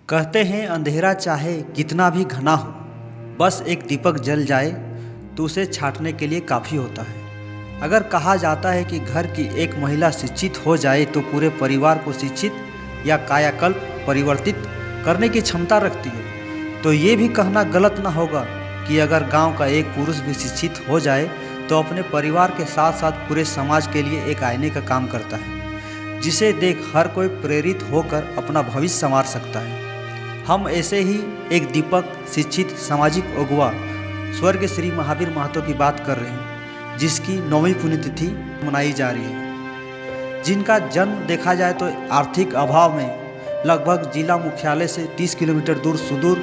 कहते हैं अंधेरा चाहे कितना भी घना हो, बस एक दीपक जल जाए तो उसे छाँटने के लिए काफ़ी होता है। अगर कहा जाता है कि घर की एक महिला शिक्षित हो जाए तो पूरे परिवार को शिक्षित या कायाकल्प परिवर्तित करने की क्षमता रखती है, तो ये भी कहना गलत ना होगा कि अगर गांव का एक पुरुष भी शिक्षित हो जाए तो अपने परिवार के साथ साथ पूरे समाज के लिए एक आईने का काम करता है, जिसे देख हर कोई प्रेरित होकर अपना भविष्य संवार सकता है। हम ऐसे ही एक दीपक शिक्षित सामाजिक अगुवा स्वर्ग श्री महावीर महतो की बात कर रहे हैं, जिसकी 9वीं पुण्यतिथि मनाई जा रही है। जिनका जन्म देखा जाए तो आर्थिक अभाव में लगभग जिला मुख्यालय से 30 किलोमीटर दूर सुदूर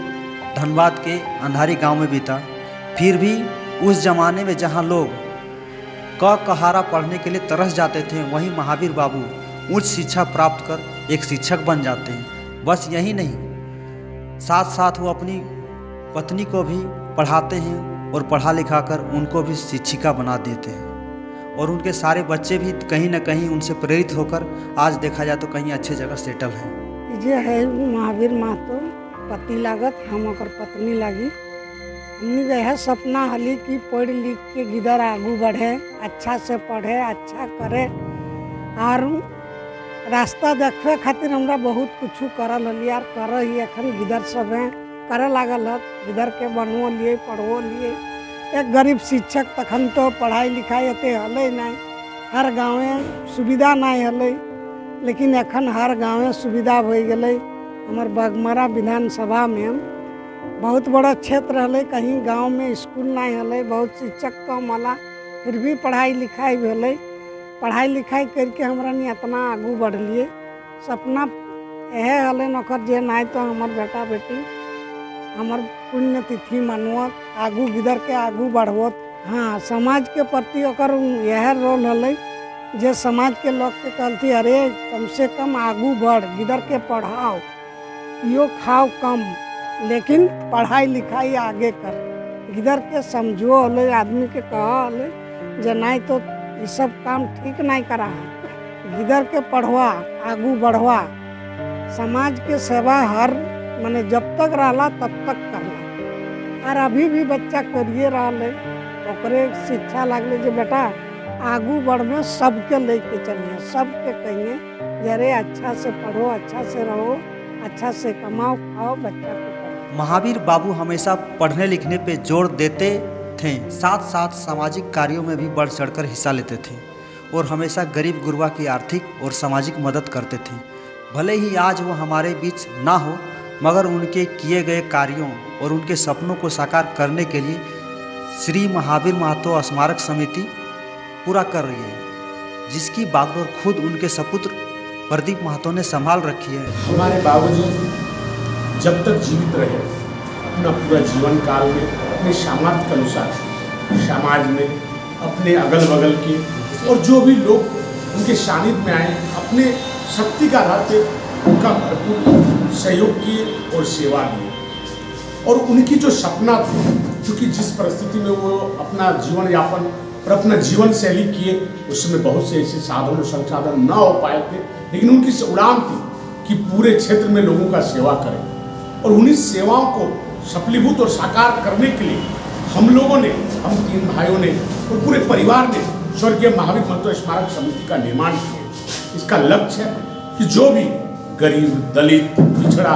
धनबाद के अंधारी गांव में बीता। फिर भी उस जमाने में जहां लोग क कहारा पढ़ने के लिए तरस जाते थे, वहीं महावीर बाबू उच्च शिक्षा प्राप्त कर एक शिक्षक बन जाते हैं। बस यही नहीं, साथ साथ वो अपनी पत्नी को भी पढ़ाते हैं और पढ़ा लिखा कर उनको भी शिक्षिका बना देते हैं, और उनके सारे बच्चे भी कहीं ना कहीं उनसे प्रेरित होकर आज देखा जाए तो कहीं अच्छे जगह सेटल हैं। ये है महावीर महतो पति लागत, हम और पत्नी लागी। हमने जो है सपना हली कि पढ़ लिख के गिदर आगू बढ़े, अच्छा से पढ़े, अच्छा करे, और रास्ता देखवे खातिर हमरा बहुत कुछ करल हली यार कर ही अखन गिदर सब है करे लागल है। गिदर के बनवो लिए पढ़वो लिए। एक गरीब शिक्षक तखन तो पढ़ाई लिखाई एते हले नहीं, हर गाँव सुविधा नहीं हले, लेकिन एखन हर गाँव सुविधा हो गए। हमार बगमरा विधानसभा में बहुत बड़ा क्षेत्र हले, कहीं गांव में स्कूल नहीं हले, बहुत शिक्षक कम होला, फिर भी पढ़ाई लिखाई भेले। पढ़ाई लिखाई करके हमरा नहीं इतना आगू बढ़लिए। सपना यह हले नौकर जे नहीं तो हमार बेटा बेटी हमार पुण्यतिथि मनवत, आगू गिदर के आगू बढ़वत। हाँ, समाज के प्रति ओकर यह रोल हले जे समाज के लोग के कहती अरे कम से कम आगू बढ़, गिदर के पढ़ाओ, यो खाओ कम, लेकिन पढ़ाई लिखाई आगे कर। गिदर के समझो हले, आदमी के कहा हले जे नहीं तो ये सब काम ठीक नहीं करा है। गिदर के पढ़वा, आगू बढ़वा, समाज के सेवा हर माने जब तक रहला तब तक करला। और अभी भी बच्चा करिए रहले, ओकरे शिक्षा लागले जे बेटा आगू बढ़ में सबके लेके चलिए, सबके कहिए जरे अच्छा से पढ़ो, अच्छा से रहो, अच्छा से कमाओ खाओ, बच्चा को पढ़ो। महावीर बाबू हमेशा पढ़ने लिखने पे जोर देते थे, साथ साथ सामाजिक कार्यों में भी बढ़ चढ़कर हिस्सा लेते थे और हमेशा गरीब गुरबा की आर्थिक और सामाजिक मदद करते थे। भले ही आज वो हमारे बीच ना हो, मगर उनके किए गए कार्यों और उनके सपनों को साकार करने के लिए श्री महावीर महतो स्मारक समिति पूरा कर रही है, जिसकी बागडोर खुद उनके सपुत्र प्रदीप महतो ने संभाल रखी है। हमारे बाबूजी जब तक जीवित रहे अपना पूरा जीवन काल में अपने सामर्थ्य के अनुसार समाज में अपने अगल बगल के और जो भी लोग उनके सानिध्य में आए अपने शक्ति का आधार पे उनका भरपूर सहयोग किए और सेवा किए। और उनकी जो सपना थी, क्योंकि जिस परिस्थिति में वो अपना जीवन यापन और अपना जीवन शैली किए, उसमें बहुत से ऐसे साधन और संसाधन न हो पाए थे, लेकिन उनकी उड़ान थी कि पूरे क्षेत्र में लोगों का सेवा करें। और उन्हीं सेवाओं को सफलीभूत और साकार करने के लिए हम लोगों ने, हम 3 भाइयों ने और पूरे परिवार ने स्वर्गीय महावीर महतो स्मारक समिति का निर्माण किया। इसका लक्ष्य है कि जो भी गरीब, दलित, पिछड़ा,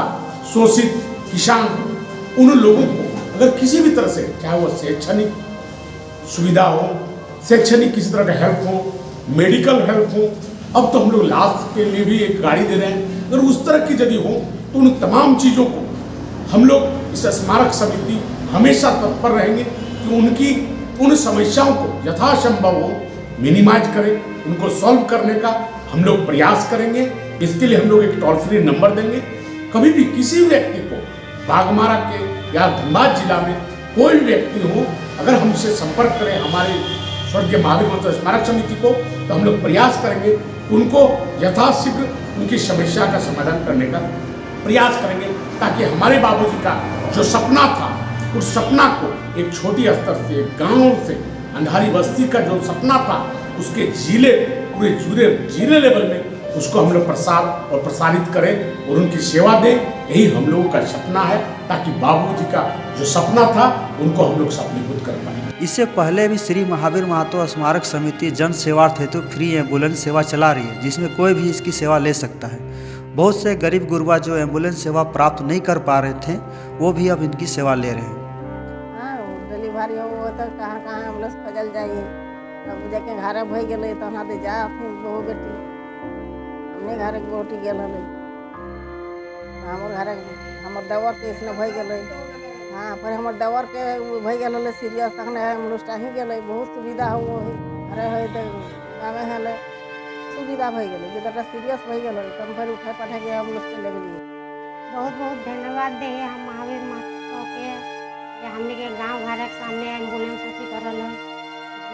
शोषित, किसान, उन लोगों को अगर किसी भी तरह से, चाहे वो शैक्षणिक सुविधा हो, शैक्षणिक किसी तरह का हेल्प हो, मेडिकल हेल्प हो, अब तो हम लोग लाभ के लिए भी एक गाड़ी दे रहे हैं, अगर उस तरह की यदि हो तो उन तमाम चीज़ों को हम लोग इस स्मारक समिति हमेशा तत्पर रहेंगे कि उनकी उन समस्याओं को यथासंभव हो मिनिमाइज करें, उनको सॉल्व करने का हम लोग प्रयास करेंगे। इसके लिए हम लोग एक टोल फ्री नंबर देंगे। कभी भी किसी व्यक्ति को बागमारा के या धनबाद जिला में कोई भी व्यक्ति हो, अगर हमसे संपर्क करें हमारे स्वर्गीय महावीर महतो स्मारक समिति को, तो हम लोग प्रयास करेंगे उनको यथाशीघ्र उनकी समस्या का समाधान करने का प्रयास करेंगे, ताकि हमारे बाबूजी का जो सपना था उस सपना को एक छोटी स्तर से, गांव से, अंधारी बस्ती का जो सपना था उसके पूरे जिले लेवल में उसको हम लोग प्रसार और प्रसारित करें और उनकी सेवा दें। यही हम लोगों का सपना है, ताकि बाबूजी का जो सपना था उनको हम लोग सफलीभूत कर पाए। इससे पहले भी श्री महावीर महतो स्मारक समिति जन सेवार्थ हेतु फ्री एम्बुलेंस सेवा चला रही है, जिसमें कोई भी इसकी सेवा ले सकता है। बहुत से गरीब गुरबा जो एम्बुलेंस सेवा प्राप्त नहीं कर पा रहे थे, वो भी अब इनकी सेवा ले रहे हैं। हाँ, डिलीवरी हो तो कहाँ कहाँ एम्बुलेंस खोजल जाइए, तब जाके घर भई गए तो वहाँ दे जा अपनी बहू बेटी हमने घर बेटी गल हल हमार घर हमार देवर के इसने भई गए। हाँ, पर हमार देवर के भई गल सीरियस तक एम्बुलेंस ही गए। बहुत सुविधा हो अरे है तो गाँव है सुविधा भई गई, जब सीरियस भई गल तब फिर उठे पठे के एम्बुलेंस के ले गए। बहुत बहुत धन्यवाद दे हम महावीर महतो के, जे हमने के गांव घर के सामने एम्बुलेंस उठी करल है,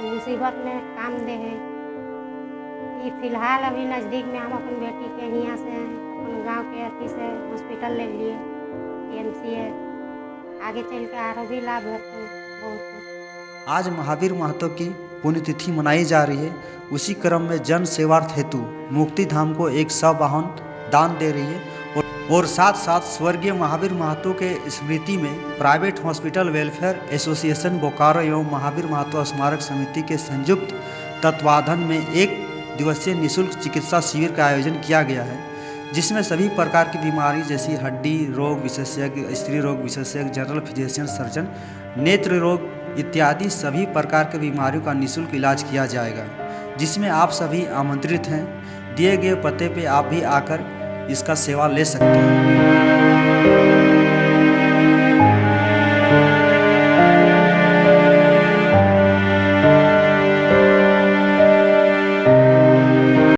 मुसीबत में काम दे है। ये फिलहाल अभी नज़दीक में हम अपन बेटी के यहाँ से अपन गांव के अथी से हॉस्पिटल ले लिए TMC है, आगे चल के आरो भी लाभ है तो बहुत। आज महावीर महतो की पुण्यतिथि मनाई जा रही है। उसी क्रम में जन सेवार्थ हेतु मुक्ति धाम को एक 100 वाहन दान दे रही है और साथ साथ स्वर्गीय महावीर महतो के स्मृति में private hospital welfare association Bokaro एवं महावीर महतो स्मारक समिति के संयुक्त तत्वाधान में 1 दिवसीय निःशुल्क चिकित्सा शिविर का आयोजन किया गया है, जिसमें सभी प्रकार की बीमारी जैसी हड्डी रोग विशेषज्ञ, स्त्री रोग विशेषज्ञ, जनरल फिजिशियन सर्जन, नेत्र रोग इत्यादि सभी प्रकार के बीमारियों का निःशुल्क इलाज किया जाएगा, जिसमें आप सभी आमंत्रित हैं। दिए गए पते पे आप भी आकर इसका सेवा ले सकते हैं।